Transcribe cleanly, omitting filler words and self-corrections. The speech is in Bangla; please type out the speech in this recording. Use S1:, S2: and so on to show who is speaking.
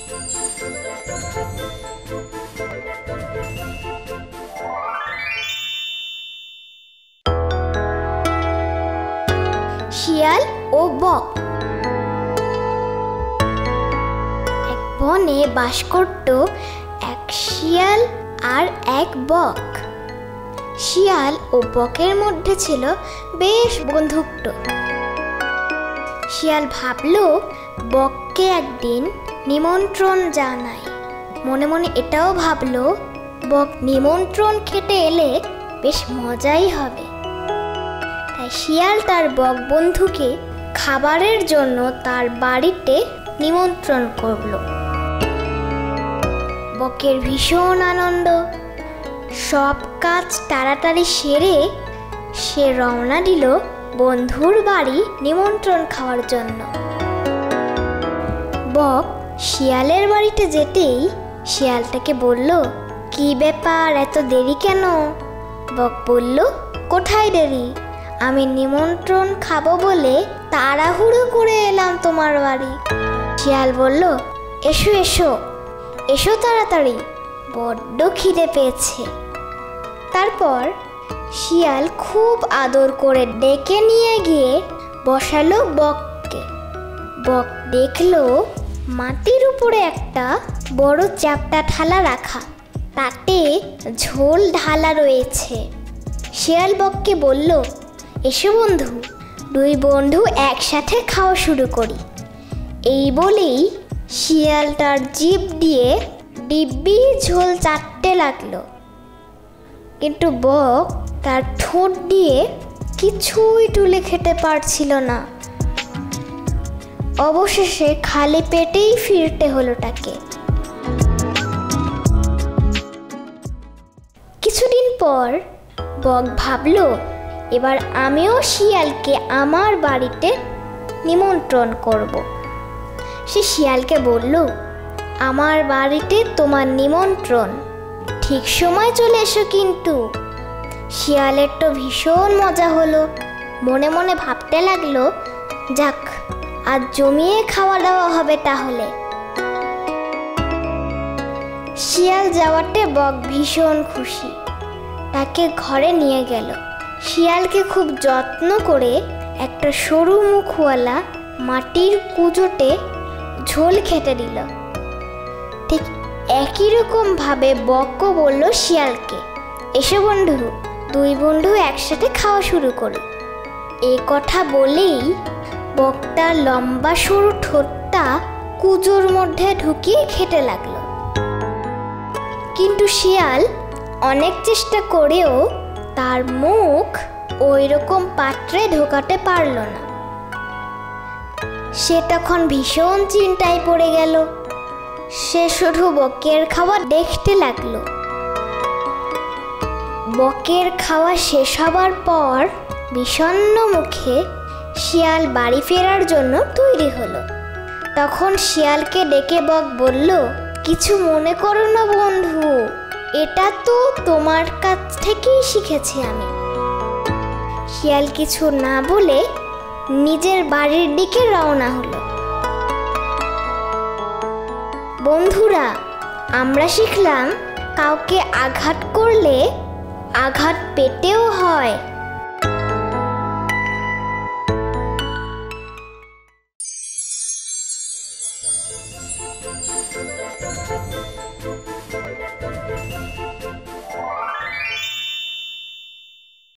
S1: শিয়াল ও বক। এক বনে বাস করত এক শিয়াল আর এক বক। শিয়াল ও বকের মধ্যে ছিল বেশ বন্ধুত্ব। শিয়াল ভাবলো বককে একদিন নিমন্ত্রণ জানায়। মনে মনে এটাও ভাবলো বক নিমন্ত্রণ খেতে এলে বেশ মজাই হবে। তাই শিয়াল তার বক বন্ধুকে খাবারের জন্য তার বাড়িতে নিমন্ত্রণ করল। বকের ভীষণ আনন্দ। সব কাজ তাড়াতাড়ি সেরে সে রওনা দিল বন্ধুর বাড়ি নিমন্ত্রণ খাওয়ার জন্য। বক শিয়ালের বাড়িতে যেতেই শিয়ালটাকে বলল, কি ব্যাপার, এত দেরি কেন? বক বলল, কোথায় দেরি, আমি নিমন্ত্রণ খাবো বলে তাড়াহুড়ো করে এলাম তোমার বাড়ি। শিয়াল বলল, এসো এসো এসো তাড়াতাড়ি, বড্ড খিদে পেয়েছে। তারপর শিয়াল খুব আদর করে ডেকে নিয়ে গিয়ে বসালো বককে। বক দেখলো মাটির উপরে একটা বড় চ্যাপ্টা থালা রাখা, তাতে ঝোল ঢালা রয়েছে। শিয়াল বককে বলল, এসো বন্ধু, দুই বন্ধু একসাথে খাওয়া শুরু করি। এই বলেই শিয়াল তার জিভ দিয়ে দিব্যি ঝোল চাটতে লাগলো, কিন্তু বক তার ঠোঁট দিয়ে কিছুই তুলে খেতে পারছিল না। অবশেষে খালি পেটেই ফিরতে হলো তাকে। কিছুদিন পর বক ভাবলো, এবার আমিও শিয়ালকে আমার বাড়িতে নিমন্ত্রণ করব। সে শিয়ালকে বলল, আমার বাড়িতে তোমার নিমন্ত্রণ, ঠিক সময় চলে এসো কিন্তু। শিয়ালের তো ভীষণ মজা হলো। মনে মনে ভাবতে লাগলো, যাক, আজ জমিয়ে খাওয়া দাওয়া হবে তাহলে। শিয়াল যাওয়াতে বক ভীষণ খুশি। তাকে ঘরে নিয়ে গেল। শিয়ালকে খুব যত্ন করে একটা সরু মুখওয়ালা মাটির কুজোতে ঝোল খেতে দিল। ঠিক একই রকম ভাবে বকও বলল শিয়ালকে, এসো বন্ধু, দুই বন্ধু একসাথে খাওয়া শুরু করি। এই কথা বলেই বক তার লম্বা সরু ঠোঁটটা কুজোর মধ্যে ঢুকিয়ে খেতে লাগলো। কিন্তু শিয়াল অনেক চেষ্টা করেও তার মুখ ওই রকম পাত্রে ঢোকাতে পারল না। সে তখন ভীষণ চিন্তায় পড়ে গেল। সে শুধু বকের খাওয়া দেখতে লাগলো। বকের খাওয়া শেষ হবার পর বিষণ্ণ মুখে শিয়াল বাড়ি ফেরার জন্য তৈরি হলো। তখন শিয়ালকে ডেকে বক বলল, কিছু মনে করো না বন্ধু, এটা তো তোমার কাছ থেকেই শিখেছি আমি। শিয়াল কিছু না বলে নিজের বাড়ির দিকে রওনা হলো। বন্ধুরা, আমরা শিখলাম কাউকে আঘাত করলে আঘাত পেতেও হয়।